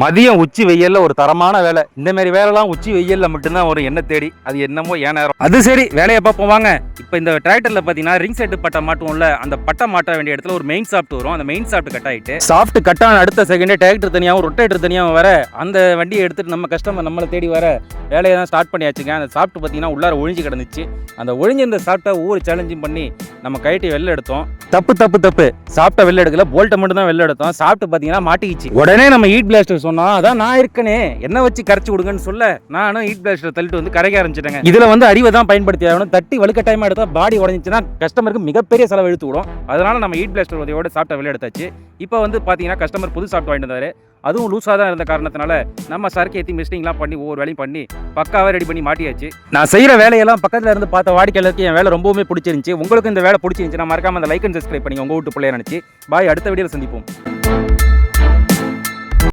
மதியம் உச்சி வெயில்ல ஒரு தரமான வேலை. இந்த மாதிரி வேலைலாம் உச்சி வெயில்ல மட்டும்தான் வரும். என்ன தேடி அது என்னமோ ஏன் நேரம். அது சரி, வேலையை பார்ப்போம் வாங்க. இப்போ இந்த டிராக்டர்ல பார்த்தீங்கன்னா ரிங் செட் பட்டை மாட்டுவோம்ல, அந்த பட்டை மாட்ட வேண்டிய இடத்துல ஒரு மெயின் சாஃப்ட் வரும். அந்த மெயின் சாஃப்ட் கட் ஆகிட்டு சாஃப்ட் கட் ஆன அடுத்த செகண்டே டிராக்டர் தனியாகவும் ரொட்டேட்டர் தனியாகவும் வர அந்த வண்டியை எடுத்துட்டு நம்ம கஸ்டமர் நம்மளை தேடி வர வேலையை தான் ஸ்டார்ட் பண்ணியாச்சுங்க. அந்த சாஃப்ட் பார்த்தீங்கன்னா உள்ளார ஒழிஞ்சு கிடந்துச்சு. அந்த ஒழிஞ்சிருந்த சாஃப்ட்டை ஒவ்வொரு சேலஞ்சும் பண்ணி நம்ம கைட்டி வெளில எடுத்தோம். தப்பு சாஃப்ட்டை வெளில எடுக்கல, போல்ட்டை மட்டும் தான் வெளில எடுத்தோம். சாஃப்ட் பார்த்தீங்கன்னா மாட்டிக்கிச்சு. உடனே நம்ம ஹீட் பிளாஸ்டர் சொன்னா, அதான் நான் இருக்கனே என்ன வச்சு கரைச்சி விடுங்கன்னு சொல்ல நானும் ஹீட் பிளாஸ்டர் தள்ளிட்டு வந்து கரைக்க ஆரம்பிச்சிட்டேங்க. இதுல வந்து அறிவை தான் பயன்படுத்தி ஆகணும். தட்டி வலுக்கட்டாயமா எடுத்தா பாடி உடஞ்சிச்சுன்னா கஸ்டமருக்கு மிகப்பெரிய செலவு இழுத்து விடும். அதனால நம்ம ஹீட் பிளாஸ்டர் உதவியோட சாஃப்ட்டை வெளில எடுத்தாச்சு. இப்போ வந்து பார்த்தீங்கன்னா கஸ்டமர் புது சாஃப்ட் வாங்கிட்டு வந்தாரு. அதுவும் லூஸாக தான் இருந்த காரணத்தினால நம்ம சரக்கு ஏற்றி மிஸ்டிங்லாம் பண்ணி ஒவ்வொரு வேலையும் பண்ணி பக்காவாக ரெடி பண்ணி மாட்டியாச்சு. நான் செய்கிற வேலையெல்லாம் பக்கத்தில் இருந்து பார்த்த வாடிக்கையாளருக்கு என் வேலை ரொம்பவுமே பிடிச்சிருந்துச்சு. உங்களுக்கு இந்த வேலை பிடிச்சிருந்துச்சு, நான் மறக்காம அந்த லைக் அண்ட் சப்ஸ்கிரைப் பண்ணி உங்கள் வீட்டு பிள்ளைய நினச்சி பாய். அடுத்த வீடியோவில் சந்திப்போம்.